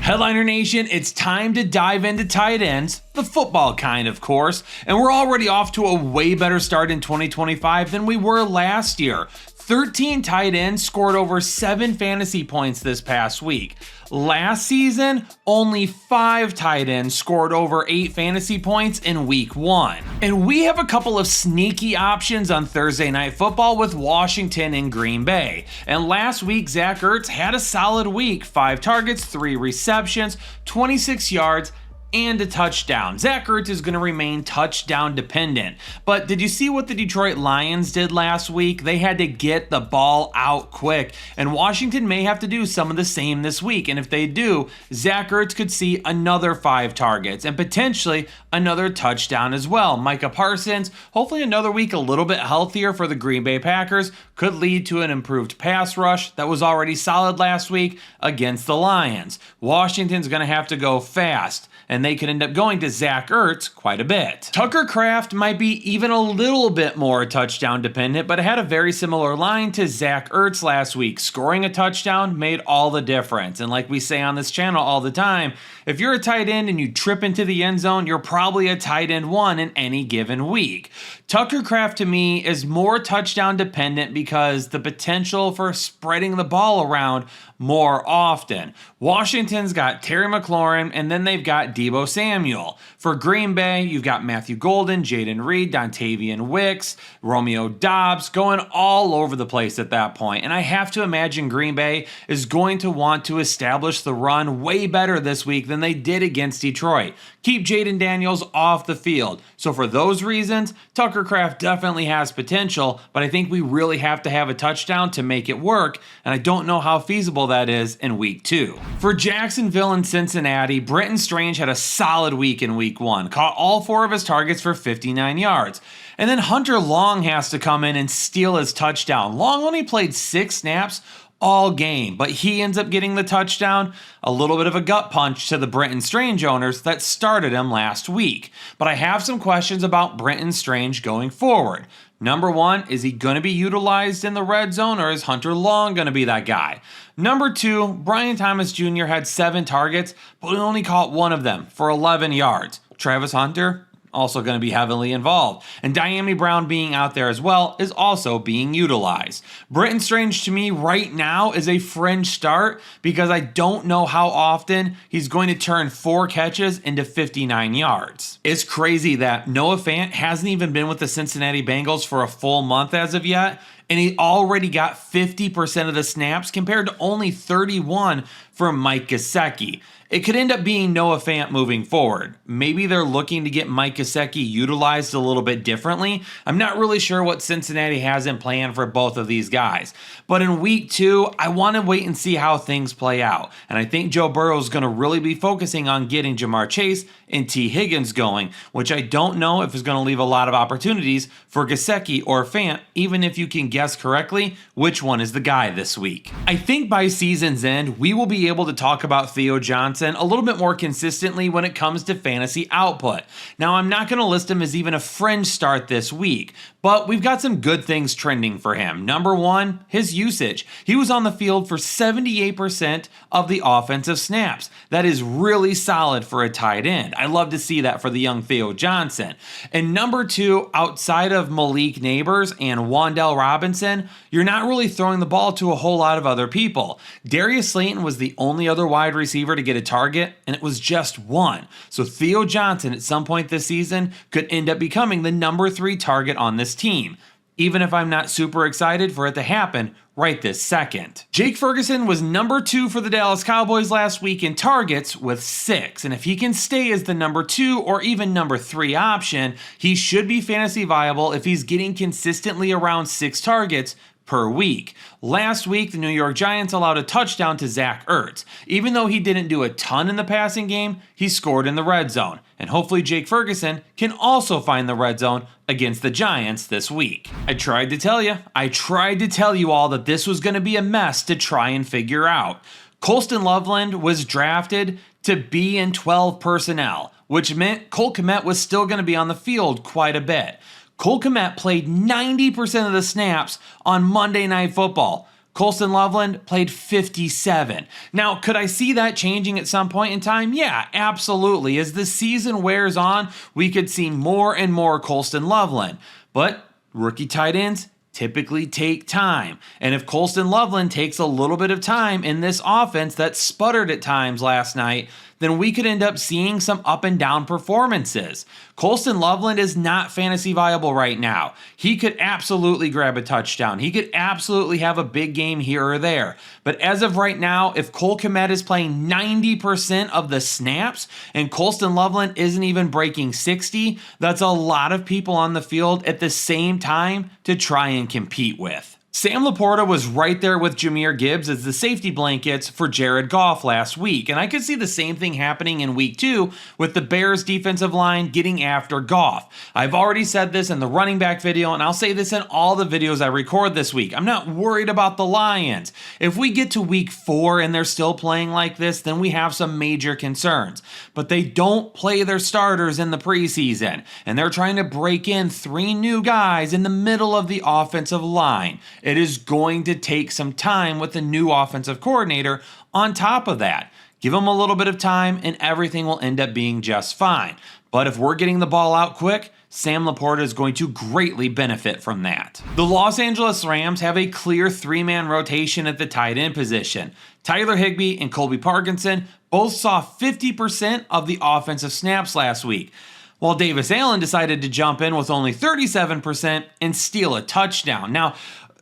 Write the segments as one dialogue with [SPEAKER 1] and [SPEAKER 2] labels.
[SPEAKER 1] Headliner Nation, it's time to dive into tight ends, the football kind, of course, and we're already off to a way better start in 2025 than we were last year. 13 tight ends scored over 7 fantasy points this past week. Last season, only 5 tight ends scored over 8 fantasy points in week 1. And we have a couple of sneaky options on Thursday Night Football with Washington and Green Bay. And last week, Zach Ertz had a solid week. 5 targets, 3 receptions, 26 yards, and a touchdown. Zach Ertz is going to remain touchdown dependent. But did you see what the Detroit Lions did last week? They had to get the ball out quick, and Washington may have to do some of the same this week. And if they do, Zach Ertz could see another 5 targets and potentially another touchdown as well. Micah Parsons, hopefully another week a little bit healthier for the Green Bay Packers, could lead to an improved pass rush that was already solid last week against the Lions. Washington's going to have to go fast, and they could end up going to Zach Ertz quite a bit. Tucker Kraft might be even a little bit more touchdown dependent, but it had a very similar line to Zach Ertz last week. Scoring a touchdown made all the difference. And like we say on this channel all the time, if you're a tight end and you trip into the end zone, you're probably a tight end 1 in any given week. Tucker Kraft to me is more touchdown dependent because the potential for spreading the ball around more often. Washington's got Terry McLaurin, and then they've got Deebo Samuel. For Green Bay, you've got Matthew Golden, Jaden Reed, Dontavian Wicks, Romeo Doubs, going all over the place at that point. And I have to imagine Green Bay is going to want to establish the run way better this week than they did against Detroit. Keep Jaden Daniels off the field. So for those reasons, Tucker Kraft definitely has potential, but I think we really have to have a touchdown to make it work, and I don't know how feasible that is in week 2. For Jacksonville and Cincinnati, Brenton Strange had a solid week in week 1, caught all 4 of his targets for 59 yards. And then Hunter Long has to come in and steal his touchdown. Long only played 6 snaps all game, but he ends up getting the touchdown. A little bit of a gut punch to the Brenton Strange owners that started him last week. But I have some questions about Brenton Strange going forward. Number 1, is he going to be utilized in the red zone, or is Hunter Long going to be that guy? Number 2, Brian Thomas Jr. had 7 targets, but he only caught 1 of them for 11 yards. Travis Hunter, also going to be heavily involved. And Dyami Brown being out there as well is also being utilized. Brenton Strange to me right now is a fringe start because I don't know how often he's going to turn 4 catches into 59 yards. It's crazy that Noah Fant hasn't even been with the Cincinnati Bengals for a full month as of yet, and he already got 50% of the snaps compared to only 31 from Mike Gesicki. It could end up being Noah Fant moving forward. Maybe they're looking to get Mike Gesicki utilized a little bit differently. I'm not really sure what Cincinnati has in plan for both of these guys. But in week 2, I want to wait and see how things play out. And I think Joe Burrow is going to really be focusing on getting Jamar Chase and T. Higgins going, which I don't know if is going to leave a lot of opportunities for Gesicki or Fant, even if you can guess correctly which one is the guy this week. I think by season's end, we will be able to talk about Theo Johnson a little bit more consistently when it comes to fantasy output. Now, I'm not going to list him as even a fringe start this week, but we've got some good things trending for him. Number 1, his usage. He was on the field for 78% of the offensive snaps. That is really solid for a tight end. I love to see that for the young Theo Johnson. And number 2, outside of Malik Neighbors and Wan'Dale Robinson, you're not really throwing the ball to a whole lot of other people. Darius Slayton was the only other wide receiver to get a target, and it was just 1. So Theo Johnson at some point this season could end up becoming the number 3 target on this team, even if I'm not super excited for it to happen right this second. Jake Ferguson was number 2 for the Dallas Cowboys last week in targets with 6, and if he can stay as the number 2 or even number 3 option, he should be fantasy viable if he's getting consistently around 6 targets per week. Last week, the New York Giants allowed a touchdown to Zach Ertz. Even though he didn't do a ton in the passing game, he scored in the red zone. And hopefully Jake Ferguson can also find the red zone against the Giants this week. I tried to tell you all that this was going to be a mess to try and figure out. Colston Loveland was drafted to be in 12 personnel, which meant Cole Kmet was still going to be on the field quite a bit. Cole Kmet played 90% of the snaps on Monday Night Football. Colston Loveland played 57. Now, could I see that changing at some point in time? Yeah, absolutely. As the season wears on, we could see more and more Colston Loveland. But rookie tight ends typically take time. And if Colston Loveland takes a little bit of time in this offense that sputtered at times last night, then we could end up seeing some up and down performances. Colston Loveland is not fantasy viable right now. He could absolutely grab a touchdown. He could absolutely have a big game here or there. But as of right now, if Cole Kmet is playing 90% of the snaps and Colston Loveland isn't even breaking 60, that's a lot of people on the field at the same time to try and compete with. Sam Laporta was right there with Jahmyr Gibbs as the safety blankets for Jared Goff last week, and I could see the same thing happening in week 2 with the Bears defensive line getting after Goff. I've already said this in the running back video, and I'll say this in all the videos I record this week. I'm not worried about the Lions. If we get to week 4 and they're still playing like this, then we have some major concerns. But they don't play their starters in the preseason, and they're trying to break in 3 new guys in the middle of the offensive line. It is going to take some time with the new offensive coordinator on top of that. Give him a little bit of time and everything will end up being just fine. But if we're getting the ball out quick, Sam Laporta is going to greatly benefit from that. The Los Angeles Rams have a clear 3-man rotation at the tight end position. Tyler Higbee and Colby Parkinson both saw 50% of the offensive snaps last week, while Davis Allen decided to jump in with only 37% and steal a touchdown. Now,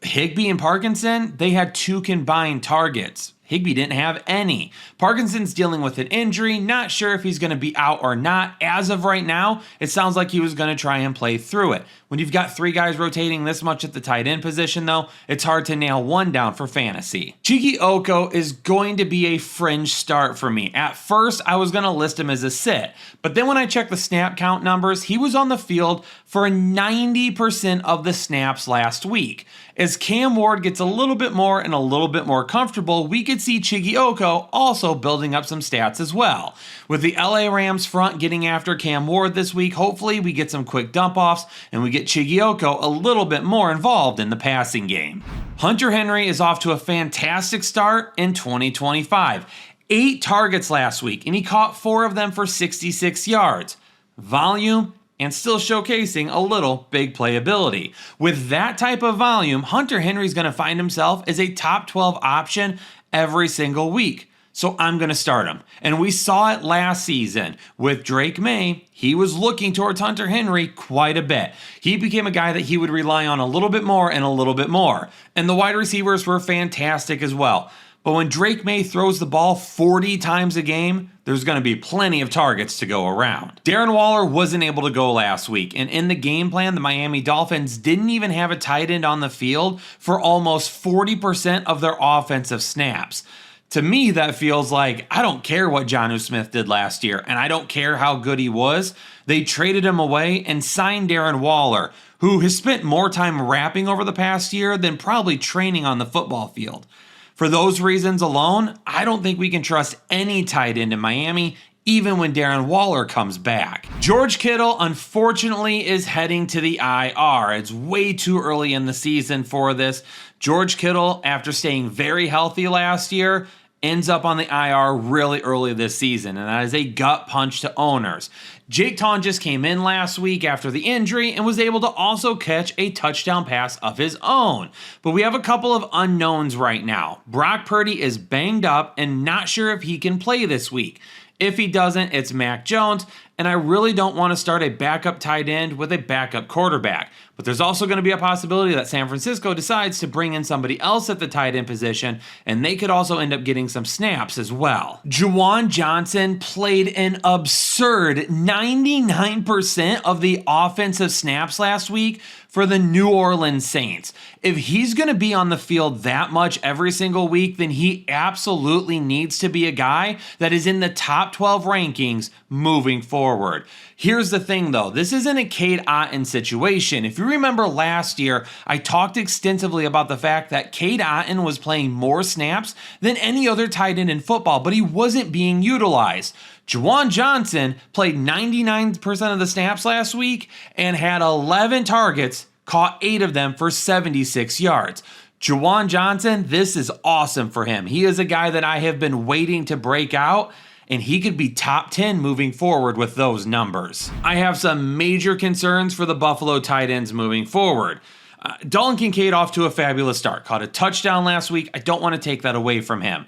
[SPEAKER 1] Higbee and Parkinson, they had 2 combined targets. Higbee didn't have any. Parkinson's dealing with an injury, not sure if he's going to be out or not. As of right now, it sounds like he was going to try and play through it. When you've got 3 guys rotating this much at the tight end position, though, it's hard to nail one down for fantasy. Chiggy Oko is going to be a fringe start for me. At first, I was going to list him as a sit, but then when I checked the snap count numbers, he was on the field for 90% of the snaps last week. As Cam Ward gets a little bit more and a little bit more comfortable, we could see Chiggy Oko also building up some stats as well. With the LA Rams front getting after Cam Ward this week, hopefully we get some quick dump-offs and we get Chiggy Oko a little bit more involved in the passing game. Hunter Henry is off to a fantastic start in 2025. 8 targets last week, and he caught 4 of them for 66 yards. Volume and still showcasing a little big playability. With that type of volume, Hunter Henry's going to find himself as a top 12 option every single week. So I'm going to start him. And we saw it last season with Drake May. He was looking towards Hunter Henry quite a bit. He became a guy that he would rely on a little bit more and a little bit more. And the wide receivers were fantastic as well. But when Drake May throws the ball 40 times a game, there's going to be plenty of targets to go around. Darren Waller wasn't able to go last week, and in the game plan, the Miami Dolphins didn't even have a tight end on the field for almost 40% of their offensive snaps. To me, that feels like, I don't care what Jonnu Smith did last year, and I don't care how good he was. They traded him away and signed Darren Waller, who has spent more time rapping over the past year than probably training on the football field. For those reasons alone, I don't think we can trust any tight end in Miami, even when Darren Waller comes back. George Kittle, unfortunately, is heading to the IR. It's way too early in the season for this. George Kittle, after staying very healthy last year, ends up on the IR really early this season, and that is a gut punch to owners. Jake Taun just came in last week after the injury and was able to also catch a touchdown pass of his own. But we have a couple of unknowns right now. Brock Purdy is banged up and not sure if he can play this week. If he doesn't, it's Mac Jones, and I really don't want to start a backup tight end with a backup quarterback. But there's also going to be a possibility that San Francisco decides to bring in somebody else at the tight end position, and they could also end up getting some snaps as well. Juwan Johnson played an absurd 99% of the offensive snaps last week for the New Orleans Saints. If he's going to be on the field that much every single week, then he absolutely needs to be a guy that is in the top 12 rankings moving forward. Here's the thing though, this isn't a Cade Otton situation. If you remember last year, I talked extensively about the fact that Cade Otton was playing more snaps than any other tight end in football, but he wasn't being utilized. Juwan Johnson played 99% of the snaps last week and had 11 targets, caught 8 of them for 76 yards. Juwan Johnson, this is awesome for him. He is a guy that I have been waiting to break out, and he could be top 10 moving forward with those numbers. I have some major concerns for the Buffalo tight ends moving forward. Dalton Kincaid off to a fabulous start. Caught a touchdown last week. I don't want to take that away from him.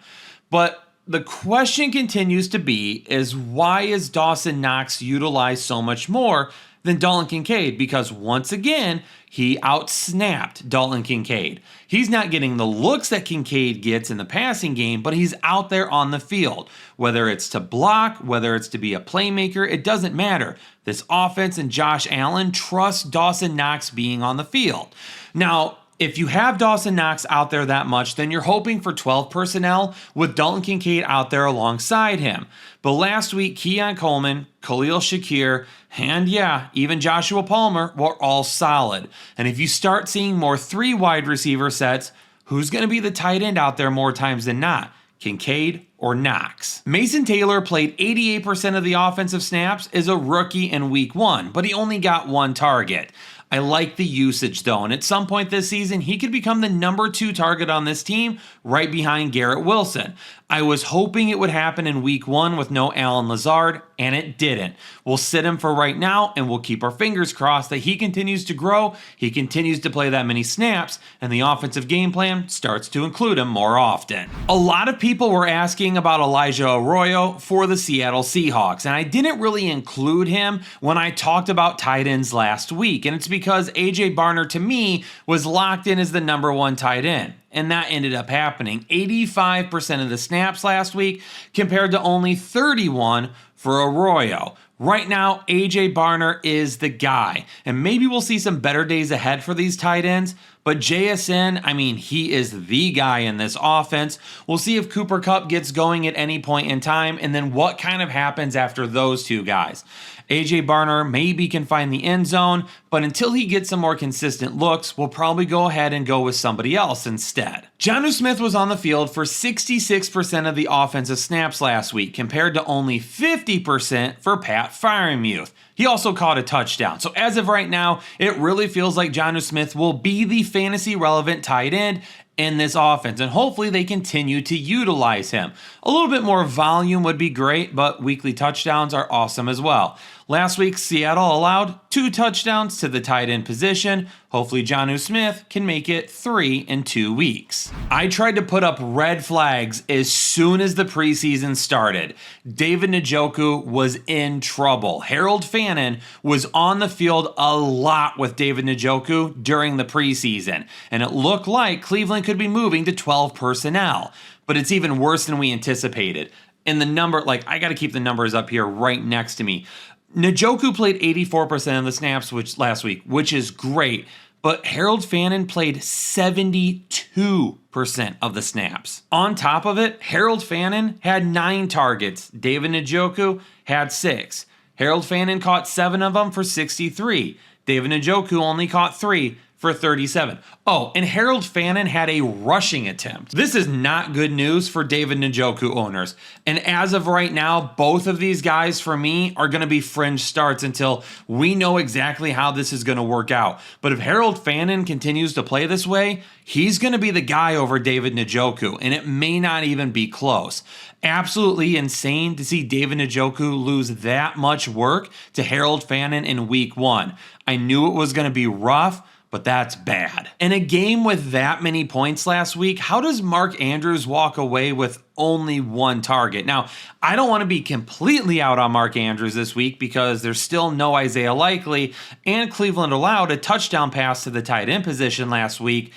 [SPEAKER 1] But the question continues to be is why is Dawson Knox utilized so much more than Dalton Kincaid? Because once again, he outsnapped Dalton Kincaid. He's not getting the looks that Kincaid gets in the passing game, but he's out there on the field. Whether it's to block, whether it's to be a playmaker, it doesn't matter. This offense and Josh Allen trust Dawson Knox being on the field. Now, if you have Dawson Knox out there that much, then you're hoping for 12 personnel with Dalton Kincaid out there alongside him. But last week, Keon Coleman, Khalil Shakir, and yeah, even Joshua Palmer were all solid. And if you start seeing more 3 wide receiver sets, who's going to be the tight end out there more times than not? Kincaid or Knox? Mason Taylor played 88% of the offensive snaps as a rookie in week 1, but he only got 1 target. I like the usage though, and at some point this season, he could become the number 2 target on this team right behind Garrett Wilson. I was hoping it would happen in week 1 with no Allen Lazard, and it didn't. We'll sit him for right now, and we'll keep our fingers crossed that he continues to grow, he continues to play that many snaps, and the offensive game plan starts to include him more often. A lot of people were asking about Elijah Arroyo for the Seattle Seahawks, and I didn't really include him when I talked about tight ends last week, and it's because A.J. Barner, to me, was locked in as the number 1 tight end. And that ended up happening. 85% of the snaps last week compared to only 31 for Arroyo. Right now, A.J. Barner is the guy. And maybe we'll see some better days ahead for these tight ends. But JSN, I mean, he is the guy in this offense. We'll see if Cooper Kupp gets going at any point in time, and then what kind of happens after those 2 guys. A.J. Barner maybe can find the end zone, but until he gets some more consistent looks, we'll probably go ahead and go with somebody else instead. Jonnu Smith was on the field for 66% of the offensive snaps last week, compared to only 50% for Pat Freiermuth. He also caught a touchdown. So as of right now, it really feels like Jonnu Smith will be the fantasy relevant tight end in this offense, and hopefully they continue to utilize him. A little bit more volume would be great, but weekly touchdowns are awesome as well. Last week, Seattle allowed 2 touchdowns to the tight end position. Hopefully Jonnu Smith can make it 3 in 2 weeks. I tried to put up red flags as soon as the preseason started. David Njoku was in trouble. Harold Fannin was on the field a lot with David Njoku during the preseason, and it looked like Cleveland could be moving to 12 personnel. But it's even worse than we anticipated. And the number, I got to keep the numbers up here right next to me. Njoku played 84% of the snaps last week, which is great, but Harold Fannin played 72% of the snaps. On top of it, Harold Fannin had 9 targets. David Njoku had 6. Harold Fannin caught 7 of them for 63. David Njoku only caught 3 for 37. Oh, and Harold Fannin had a rushing attempt. This is not good news for David Njoku owners. And as of right now, both of these guys for me are going to be fringe starts until we know exactly how this is going to work out. But if Harold Fannin continues to play this way, he's going to be the guy over David Njoku, and it may not even be close. Absolutely insane to see David Njoku lose that much work to Harold Fannin in week 1. I knew it was going to be rough, but that's bad. In a game with that many points last week, how does Mark Andrews walk away with only 1 target? Now, I don't want to be completely out on Mark Andrews this week because there's still no Isaiah Likely, and Cleveland allowed a touchdown pass to the tight end position last week.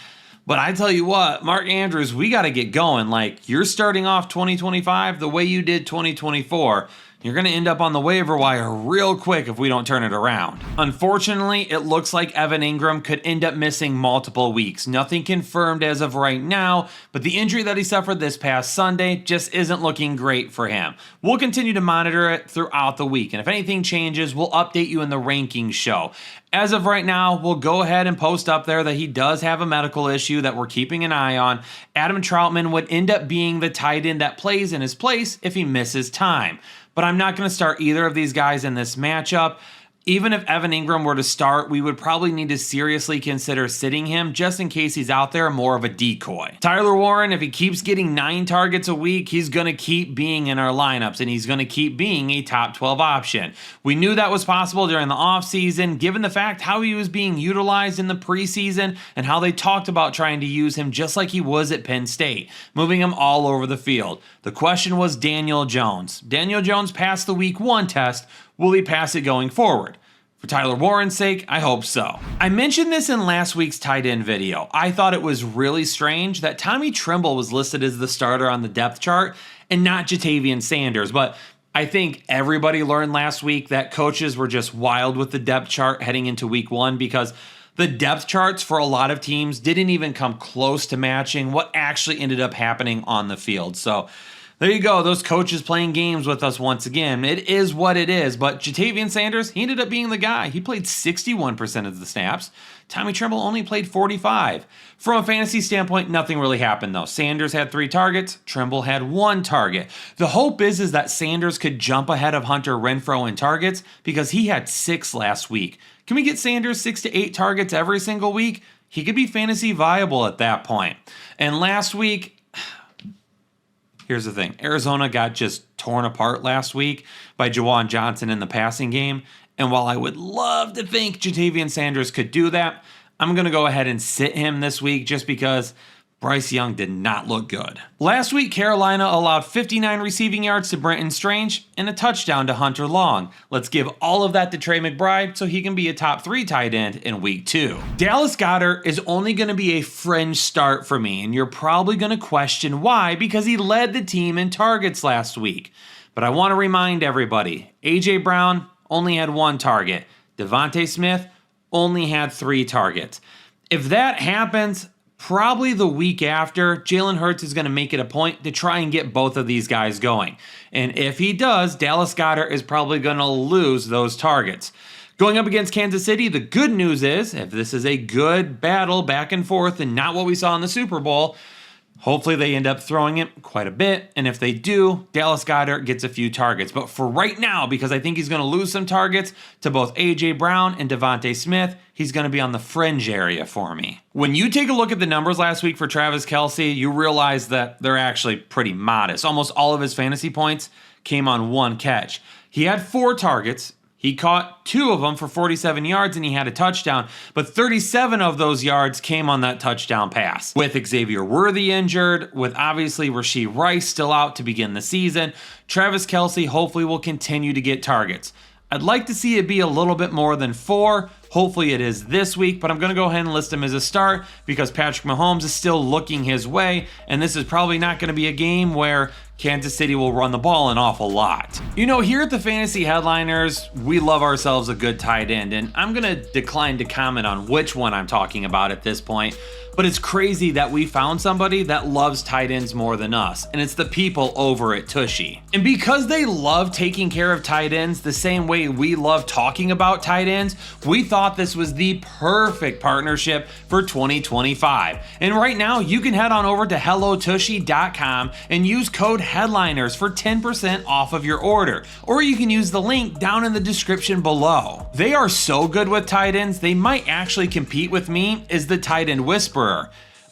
[SPEAKER 1] But I tell you what, Mark Andrews, we got to get going. You're starting off 2025 the way you did 2024. You're going to end up on the waiver wire real quick if we don't turn it around. Unfortunately, it looks like Evan Ingram could end up missing multiple weeks. Nothing confirmed as of right now, but the injury that he suffered this past Sunday just isn't looking great for him. We'll continue to monitor it throughout the week, and if anything changes, we'll update you in the rankings show. As of right now, we'll go ahead and post up there that he does have a medical issue that we're keeping an eye on. Adam Troutman would end up being the tight end that plays in his place if he misses time. But I'm not going to start either of these guys in this matchup. Even if Evan Ingram were to start, we would probably need to seriously consider sitting him just in case he's out there more of a decoy. Tyler Warren, if he keeps getting 9 targets a week, he's going to keep being in our lineups and he's going to keep being a top 12 option. We knew that was possible during the offseason, given the fact how he was being utilized in the preseason and how they talked about trying to use him just like he was at Penn State, moving him all over the field. The question was Daniel Jones. Daniel Jones passed the week 1 test. Will he pass it going forward? For Tyler Warren's sake, I hope so. I mentioned this in last week's tight end video. I thought it was really strange that Tommy Tremble was listed as the starter on the depth chart and not Ja'Tavion Sanders, but I think everybody learned last week that coaches were just wild with the depth chart heading into week 1 because the depth charts for a lot of teams didn't even come close to matching what actually ended up happening on the field. So there you go, those coaches playing games with us once again. It is what it is, but Ja'Tavion Sanders, he ended up being the guy. He played 61% of the snaps. Tommy Tremble only played 45. From a fantasy standpoint, nothing really happened though. Sanders had 3 targets, Tremble had 1 target. The hope is that Sanders could jump ahead of Hunter Renfrow in targets because he had 6 last week. Can we get Sanders 6 to 8 targets every single week? He could be fantasy viable at that point. And last week, here's the thing. Arizona got just torn apart last week by Juwan Johnson in the passing game. And while I would love to think Ja'Tavion Sanders could do that, I'm going to go ahead and sit him this week just because Bryce Young did not look good. Last week, Carolina allowed 59 receiving yards to Brenton Strange and a touchdown to Hunter Long. Let's give all of that to Trey McBride so he can be a top 3 tight end in week 2. Dallas Goedert is only going to be a fringe start for me, and you're probably going to question why because he led the team in targets last week. But I want to remind everybody, A.J. Brown only had 1 target. Devontae Smith only had 3 targets. If that happens, probably the week after, Jalen Hurts is going to make it a point to try and get both of these guys going. And if he does, Dallas Goedert is probably going to lose those targets. Going up against Kansas City, the good news is, if this is a good battle back and forth and not what we saw in the Super Bowl, hopefully they end up throwing it quite a bit, and if they do, Dallas Goedert gets a few targets. But for right now, because I think he's going to lose some targets to both A.J. Brown and Devontae Smith, he's going to be on the fringe area for me. When you take a look at the numbers last week for Travis Kelce, you realize that they're actually pretty modest. Almost all of his fantasy points came on 1 catch. He had 4 targets. He caught 2 of them for 47 yards and he had a touchdown, but 37 of those yards came on that touchdown pass. With Xavier Worthy injured, with obviously Rashee Rice still out to begin the season, Travis Kelce hopefully will continue to get targets. I'd like to see it be a little bit more than 4. Hopefully it is this week, but I'm going to go ahead and list him as a start because Patrick Mahomes is still looking his way, and this is probably not going to be a game where Kansas City will run the ball an awful lot. You know, here at the Fantasy Headliners, we love ourselves a good tight end, and I'm going to decline to comment on which one I'm talking about at this point, but it's crazy that we found somebody that loves tight ends more than us, and it's the people over at Tushy. And because they love taking care of tight ends the same way we love talking about tight ends, we thought this was the perfect partnership for 2025. And right now, you can head on over to HelloTushy.com and use code HEADLINERS for 10% off of your order, or you can use the link down in the description below. They are so good with tight ends, they might actually compete with me as the tight end whisperer.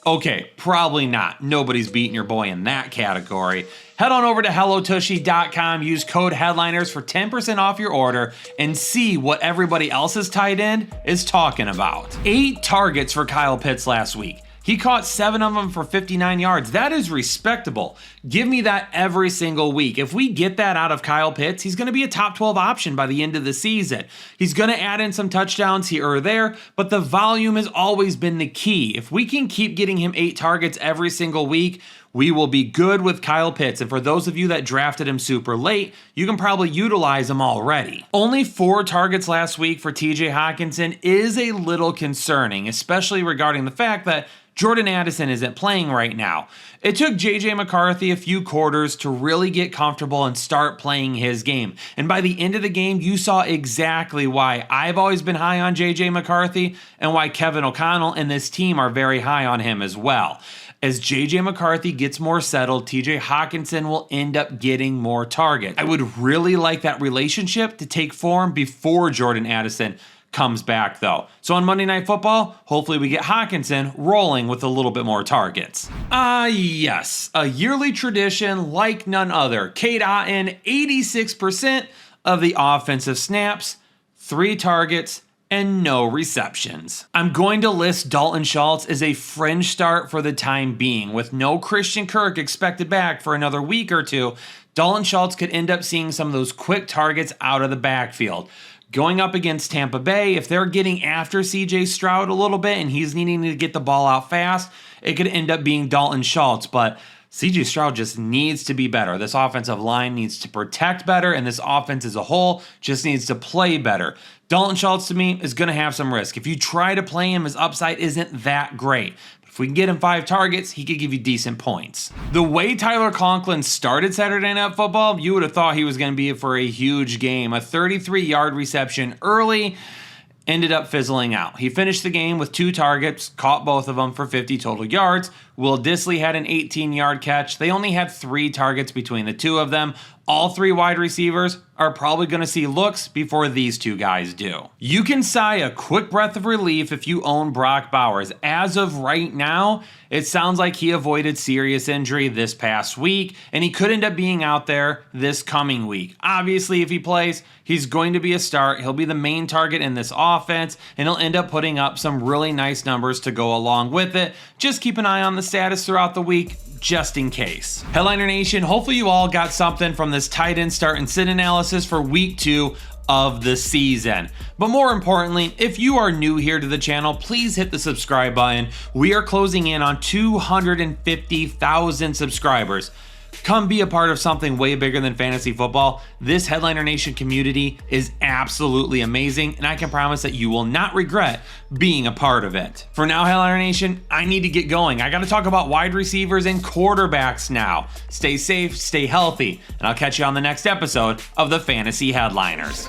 [SPEAKER 1] Okay, probably not. Nobody's beating your boy in that category. Head on over to HelloTushy.com, use code HEADLINERS for 10% off your order, and see what everybody else's tight end is talking about. 8 targets for Kyle Pitts last week. He caught 7 of them for 59 yards. That is respectable. Give me that every single week. If we get that out of Kyle Pitts, he's going to be a top 12 option by the end of the season. He's going to add in some touchdowns here or there, but the volume has always been the key. If we can keep getting him 8 targets every single week, we will be good with Kyle Pitts. And for those of you that drafted him super late, you can probably utilize him already. Only 4 targets last week for TJ Hockenson is a little concerning, especially regarding the fact that Jordan Addison isn't playing right now. It took J.J. McCarthy a few quarters to really get comfortable and start playing his game. And by the end of the game, you saw exactly why I've always been high on J.J. McCarthy and why Kevin O'Connell and this team are very high on him as well. As JJ McCarthy gets more settled, TJ Hockenson will end up getting more targets. I would really like that relationship to take form before Jordan Addison comes back though. So on Monday Night Football, hopefully we get Hockenson rolling with a little bit more targets. Yes, a yearly tradition like none other. Cade Otton, 86% of the offensive snaps, 3 targets, and no receptions. I'm going to list Dalton Schultz as a fringe start for the time being. With no Christian Kirk expected back for another week or two, Dalton Schultz could end up seeing some of those quick targets out of the backfield. Going up against Tampa Bay, if they're getting after CJ Stroud a little bit and he's needing to get the ball out fast, it could end up being Dalton Schultz, but CJ Stroud just needs to be better. This offensive line needs to protect better, and this offense as a whole just needs to play better. Dalton Schultz, to me, is going to have some risk. If you try to play him, his upside isn't that great. But if we can get him 5 targets, he could give you decent points. The way Tyler Conklin started Saturday Night Football, you would have thought he was going to be for a huge game. A 33-yard reception early, ended up fizzling out. He finished the game with 2 targets, caught both of them for 50 total yards. Will Dissly had an 18-yard catch. They only had 3 targets between the two of them. All 3 wide receivers are probably going to see looks before these 2 guys do. You can sigh a quick breath of relief if you own Brock Bowers. As of right now, it sounds like he avoided serious injury this past week, and he could end up being out there this coming week. Obviously, if he plays, he's going to be a start. He'll be the main target in this offense, and he'll end up putting up some really nice numbers to go along with it. Just keep an eye on the status throughout the week, just in case. Headliner Nation, hopefully you all got something from this tight end start and sit analysis for week 2 of the season. But more importantly, if you are new here to the channel, please hit the subscribe button. We are closing in on 250,000 subscribers. Come be a part of something way bigger than fantasy football. This Headliner Nation community is absolutely amazing, and I can promise that you will not regret being a part of it. For now, Headliner Nation, I need to get going. I got to talk about wide receivers and quarterbacks now. Stay safe, stay healthy, and I'll catch you on the next episode of the Fantasy Headliners.